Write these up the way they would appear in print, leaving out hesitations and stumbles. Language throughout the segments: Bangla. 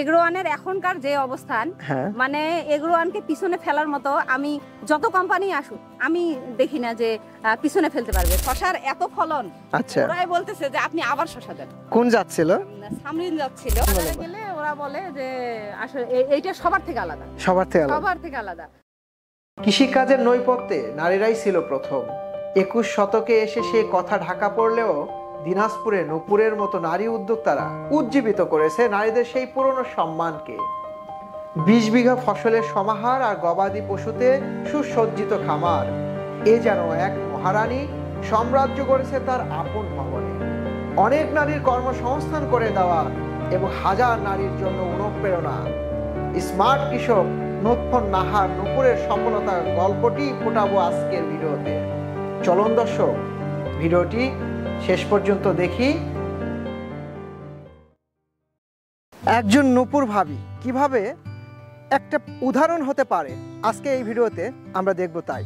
এগ্রোওয়ানের এখনকার যে অবস্থান, মানে এগ্রোওয়ানকে পিছনে ফেলার মতো আমি যত কোম্পানি আসুক আমি দেখি না যে পিছনে ফেলতে পারবে। শশার এত ফলন, আচ্ছা, ওরাই বলতেছে যে আপনি আবার শশা দেন। কোন জাত ছিল? সামরিন জাত ছিল। গেলে ওরা বলে যে আসলে এইটা সবার থেকে আলাদা, সবার থেকে আলাদা। কৃষিকাজের নৈপথ্যে নারীরাই ছিল প্রথম। 21 শতকে এসে সে কথা ঢাকা পড়লেও দিনাজপুরে নূপুরের মতো নারী উদ্যোক্তারা উজ্জীবিত করেছে নারীদের সেই পুরনো সম্মানকে। 20 বিঘা ফসলের সমাহার আর গবাদি পশুতে সুসজ্জিত খামার, এ যেন এক মহারানী সাম্রাজ্য গড়েছে তার আপন ভবনে। অনেক নারীর কর্মসংস্থান করে দেওয়া এবং হাজার নারীর জন্য অনুপ্রেরণা। স্মার্ট কৃষক নূতন নাহার নূপুরের সফলতার গল্পটি ফোটাবো আজকের ভিডিওতে। চলুন দর্শক, ভিডিওটি শেষ পর্যন্ত দেখি। একজন নূপুর ভাবি কিভাবে একটা উদাহরণ হতে পারে, আজকে এই ভিডিওতে আমরা দেখব। তাই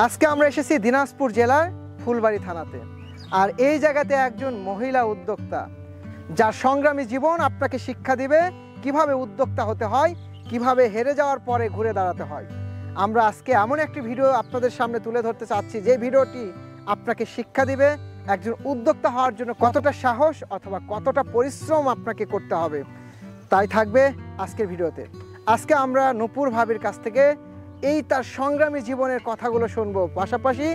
আজকে আমরা এসেছি দিনাজপুর জেলার ফুলবাড়ি থানাতে, আর এই জায়গাতে একজন মহিলা উদ্যোক্তা যার সংগ্রামী জীবন আপনাকে শিক্ষা দিবে কিভাবে উদ্যোক্তা হতে হয়, কিভাবে হেরে যাওয়ার পরে ঘুরে দাঁড়াতে হয়। আমরা আজকে এমন একটি ভিডিও আপনাদের সামনে তুলে ধরতে চাচ্ছি যে ভিডিওটি আপনাকে শিক্ষা দিবে একজন উদ্যোক্তা হওয়ার জন্য কতটা সাহস অথবা কতটা পরিশ্রম আপনাকে করতে হবে। তাই থাকবে আজকের ভিডিওতে। আজকে আমরা নূপুর ভাবির কাছ থেকে এই তার সংগ্রামী জীবনের কথাগুলো শুনবো, পাশাপাশি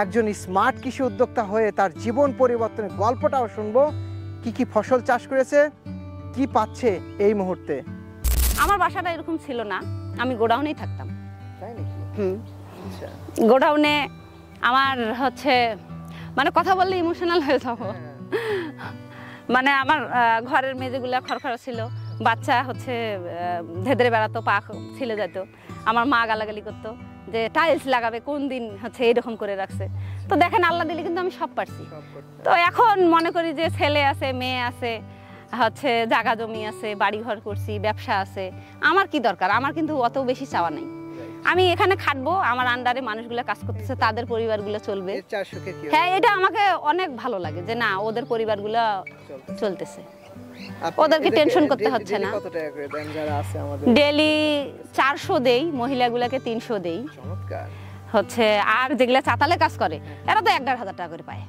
একজন স্মার্ট কৃষি উদ্যোক্তা হয়ে তার জীবন পরিবর্তনের গল্পটাও শুনবো। কি ফসল চাষ করেছে, কি পাচ্ছে এই মুহূর্তে। আমার বাসাটা এরকম ছিল না, আমি গোডাউনেই থাকতাম। তাই নাকি? আচ্ছা। গোডাউনে আমার হচ্ছে মানে কথা বললে ইমোশনাল হয়ে যাবো। মানে আমার ঘরের মেঝেগুলা খড়খড়া ছিল, বাচ্চা হচ্ছে ধেদরে বেড়াতো, পা ছিলে যেত। আমার মা গালাগালি করতো যে টাইলস লাগাবে, কোন দিন হচ্ছে এইরকম করে রাখছে। তো দেখেন আল্লাহ দিলে কিন্তু আমি সব পারছি। তো এখন মনে করি যে ছেলে আছে, মেয়ে আছে, হচ্ছে জায়গা জমি আছে, বাড়ি ঘর করছি, ব্যবসা আছে, আমার কি দরকার? আমার কিন্তু অত বেশি চাওয়া নাই। আমি এখানে খাটবো, আমার আন্ডারে মানুষগুলো কাজ করতেছে, তাদের পরিবারগুলো চলবে। হ্যাঁ, এটা আমাকে অনেক ভালো লাগে যে না, ওদের পরিবারগুলো চলতেছে, ওদেরকে টেনশন করতে হচ্ছে না। ডেলি 400 দেই, মহিলাগুলোকে 300 দেই হচ্ছে। আর যেগুলা চাতালে কাজ করে এরা তো 1,500 টাকা করে পায়।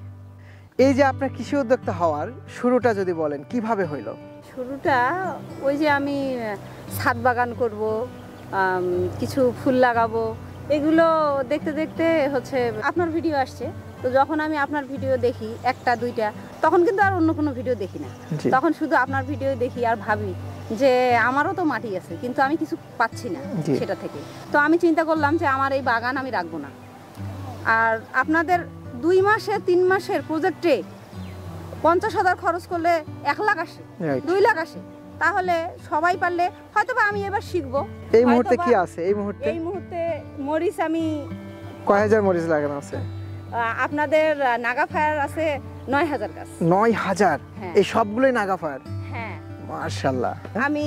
এই যে আপনার কৃষি উদ্যোক্তা হওয়ার শুরুটা যদি বলেন কিভাবে হইলো? শুরুটা ওই যে আমি ছাদ বাগান করব, কিছু ফুল লাগাবো, এগুলো দেখতে দেখতে হচ্ছে আপনার ভিডিও আসছে। তো যখন আমি আপনার ভিডিও দেখি একটা দুইটা, তখন কিন্তু আর অন্য কোনো ভিডিও দেখি না, তখন শুধু আপনার ভিডিও দেখি আর ভাবি যে আমারও তো মাটি আছে, কিন্তু আমি কিছু পাচ্ছি না সেটা থেকে। তো আমি চিন্তা করলাম যে আমার এই বাগান আমি রাখবো না। আর আপনাদের 2 মাসে 3 মাসের প্রজেক্টে 50,000 খরচ করলে 1 লাখ আসে, 2 লাখ আসে, তাহলে সবাই পারলে হয়তো বা আমি এবার শিখবো। এই মুহূর্তে কি আছে? এই মুহূর্তে মরিচ আমি কয় হাজার মরিচ লাগানো আছে? আপনাদের নাগা ফায়ার আছে 9,000 গাছ। 9,000? এই সবগুলোই নাগা ফায়ার? হ্যাঁ, মাশাআল্লাহ। আমি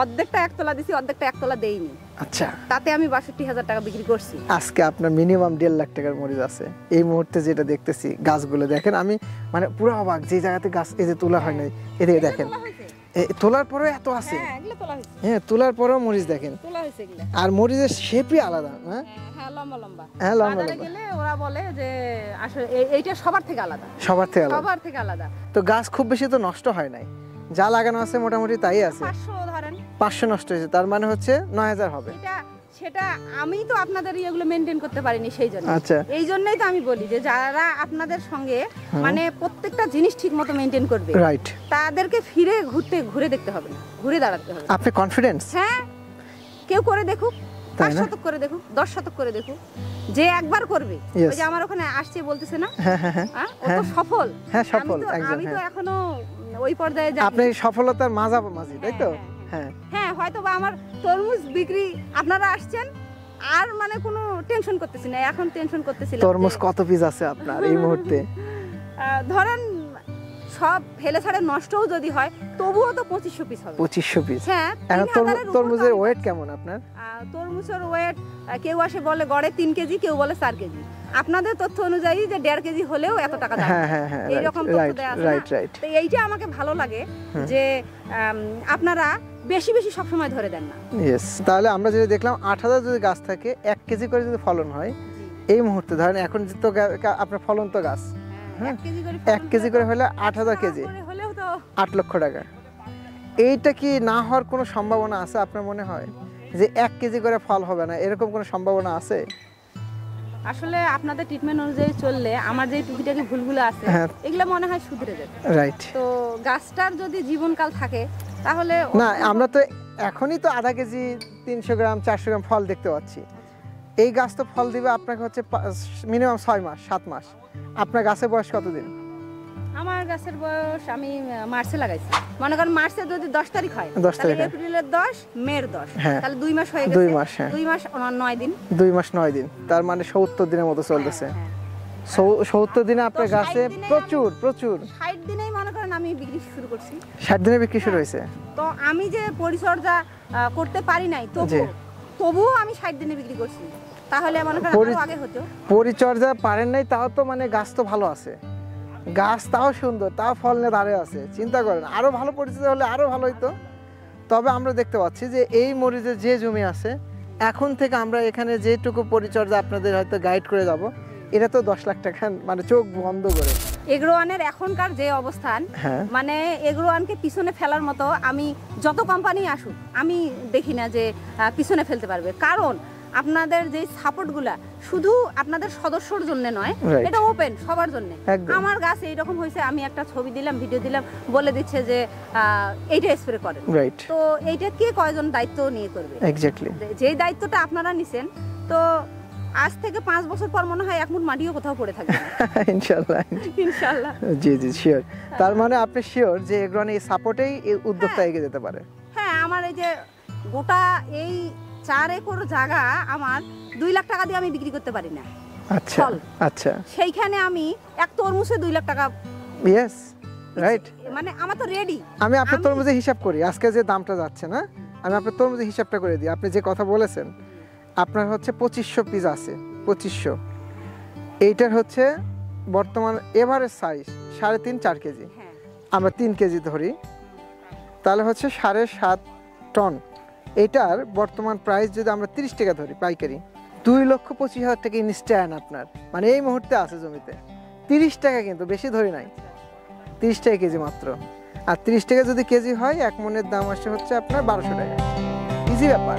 অর্ধেকটা 1 তোলা দিছি, অর্ধেকটা 1 তোলা দেইনি। আচ্ছা, তাতে আমি 62,000 টাকা বিক্রি করছি। আজকে আপনার মিনিমাম 1.5 লাখ টাকার মরিচ আছে। এই মুহূর্তে যেটা দেখতেছি, গাছগুলো দেখেন, আমি মানে পুরো অবাক। যে জায়গাতে গাছ এই যে তোলা হয় নাই, এদিকে দেখেন, তোলার পরেও এত আছে। হ্যাঁ, তোলার পরেও মরিচ দেখেন, আর মরিচের শেপই আলাদা। হ্যাঁ, লম্বা লম্বা। হ্যাঁ, লম্বা লম্বা। গেলে ওরা বলে যে আসলে এইটা সবার থেকে আলাদা, সবার থেকে আলাদা। তো গাছ খুব বেশি তো নষ্ট হয় নাই, যা লাগানো আছে মোটামুটি তাই আছে। 500 ধরেন, 500 নষ্ট হয়েছে, তার মানে হচ্ছে 9,000 হবে। সেটা আমি তো আপনাদের ইয়েগুলো মেনটেন করতে পারিনি, সেই জন্য। আচ্ছা, এই জন্যই তো আমি বলি যে যারা আপনাদের সঙ্গে মানে প্রত্যেকটা জিনিস ঠিক মতো মেনটেন করবে, রাইট, তাদেরকে ঘুরে দেখতে হবে না, ঘুরে দাঁড়াতে হবে। আপনি কনফিডেন্স? হ্যাঁ, কেউ করে দেখুক, 5 শতক করে দেখুক, 10 শতক করে দেখুক, যে একবার করবে। ওই যে আমার ওখানে আসছে বলতেছে না, ও তো সফল। হ্যাঁ, সফল একজন। আমি তো এখনো ওই পর্যায়ে যাইনি। আপনি সফলতার মাঝামাঝি, তাই তো? হ্যাঁ, হয়তো বা আমার তরমুজ বিক্রি, আপনারা আসছেন আর মানে কোনো টেনশন করতেছি না, এখন টেনশন করতেছিলাম। তরমুজ কত পিস আছে আপনার এই মুহূর্তে? ধরেন সব ফেলে ছাড়ে নষ্টও যদি হয় তবুও তো 2500 পিস হবে। 2500 পিস। হ্যাঁ, এখন 3000 এর উপর তরমুজের তো ওয়েট কেমন আপনার? তরমুজের ওয়েট কেউ আসে বলে গড়ে 3 কেজি, কেউ বলে 4 কেজি। আপনাদের তথ্য অনুযায়ী যে 1.5 কেজি হলেও এত টাকা দাম। হ্যাঁ হ্যাঁ হ্যাঁ, এইরকম তথ্য দেয়া আছে। Right right. তো এইটা আমাকে ভালো লাগে যে আপনারা বেশি বেশি সব সময় ধরে দেন না। ইয়েস, তাহলে আমরা যদি দেখলাম 8000 যদি গাছ থাকে 1 কেজি করে যদি ফলন হয় এই মুহূর্তে, ধরেন এখন তো আপনার ফলন তো গাছ, হ্যাঁ 1 কেজি করে হলে 8000 কেজি, হলেও তো 8 লক্ষ টাকা। এইটা কি না হওয়ার কোনো সম্ভাবনা আছে আপনার মনে হয়, যে 1 কেজি করে ফল হবে না, এরকম কোনো সম্ভাবনা আছে? আসলে আপনাদের ট্রিটমেন্ট অনুযায়ী চললে আমার যে টুকিটাকি ভুলগুলো আছে এগুলো মনে হয় শুধরে যাবে। রাইট। তো গাছটার যদি জীবনকাল থাকে তাহলে না, আমরা তো এখনই তো আধা কেজি 300 গ্রাম 400 গ্রাম ফল দেখতে পাচ্ছি। এই গাছ তো ফল দিবে আপনাকে হচ্ছে মিনিমাম 6 মাস 7 মাস। আপনার গাছের বয়স কতদিন? আমার গাছের বয়স আমি মার্চে লাগাইছি, মনে করেন মার্চে যদি 10 তারিখ হয় 10 তারিখ, এপ্রিলের 10 মের 10, হ্যাঁ, তাহলে 2 মাস হয়ে গেছে। 2 মাস, হ্যাঁ 2 মাস 9 দিন। 2 মাস 9 দিন, তার মানে 70 দিনের মতো চলতেছে। 70 দিনে আপনার গাছে প্রচুর প্রচুর 60 দিনেই মনে করেন আমি বিক্রি শুরু করছি। 60 দিনে বিক্রি শুরু হয়েছে। তো আমি যে পরিচর্যা করতে পারি নাই, তবুও আমি 60 দিনে বিক্রি করছি। তাহলে মনে করেন আরো আগে হতো। পরিচর্যা পারেন নাই, তাও তো মানে গাছ তো ভালো আছে, গাছ তাও সুন্দর, তাও ফল নিয়ে দাঁড়িয়ে আছে। চিন্তা করেন আরো ভালো পরিচর্যা হলে আরো ভালো হইতো। তবে আমরা দেখতে পাচ্ছি যে এই মরিচের যে জমি আছে, এখন থেকে আমরা এখানে যেটুকু পরিচর্যা আপনাদের হয়তো গাইড করে যাব, এটা তো 10 লাখ টাকা, মানে চোখ বন্ধ করে। এগ্রোয়ানের এখনকার যে অবস্থান, মানে এগ্রোয়ানকে পিছনে ফেলার মতো আমি যত কোম্পানি আসুক আমি দেখি না যে পিছনে ফেলতে পারবে। কারণ আপনাদের যে সাপোর্টগুলা শুধু আপনাদের সদস্যর জন্য নয়, এটা ওপেন সবার জন্য। আমার গাছ এইরকম হয়েছে, আমি একটা ছবি দিলাম, ভিডিও দিলাম, বলে দিচ্ছে যে এইটা স্প্রে করেন। তো এইটা কে কয়জন দায়িত্ব নিয়ে করবে? এক্স্যাক্টলি, যেই দায়িত্বটা আপনারা নিছেন, তো আজ থেকে 5 বছর পর মনে হয় এক মুঠ মাটিও কোথাও পড়ে থাকবে ইনশাআল্লাহ। ইনশাআল্লাহ, জি জি শিওর। তার মানে আপনি শিওর যে এগ্রোয়ান এই সাপোর্টেই উদ্যোক্তা এগিয়ে যেতে পারে? হ্যাঁ, আমার এই যে গোটা এই 4 একর জায়গা আমার 2 লাখ টাকা দিয়ে আমি বিক্রি করতে পারি না। আচ্ছা আচ্ছা, সেইখানে আমি এক তরমুজে 2 লাখ টাকা। Yes, right. মানে আমার তো রেডি। আমি আপনার তরমুজের হিসাব করি, আজকে যে দামটা যাচ্ছে না, আমি আপনার তরমুজের হিসাবটা করে দিই। আপনি যে কথা বলেছেন, আপনার হচ্ছে 2500 পিস আছে, 2500। এইটার হচ্ছে বর্তমান এভারেজ সাইজ 3.5-4 কেজি, আমরা 3 কেজি ধরি, তাহলে হচ্ছে 7.5 টন। এটার বর্তমান প্রাইস যদি আমরা 30 টাকা ধরি পাইকারি, 2,25,000 টাকা ইনস্ট্যান্ট আপনার, মানে এই মুহূর্তে আছে জমিতে। 30 টাকা, কিন্তু বেশি ধরি নাই, 30 টাকা কেজি মাত্র। আর 30 টাকা যদি কেজি হয়, 1 মনের দাম আসে হচ্ছে আপনার 1200 টাকা। ইজি ব্যাপার।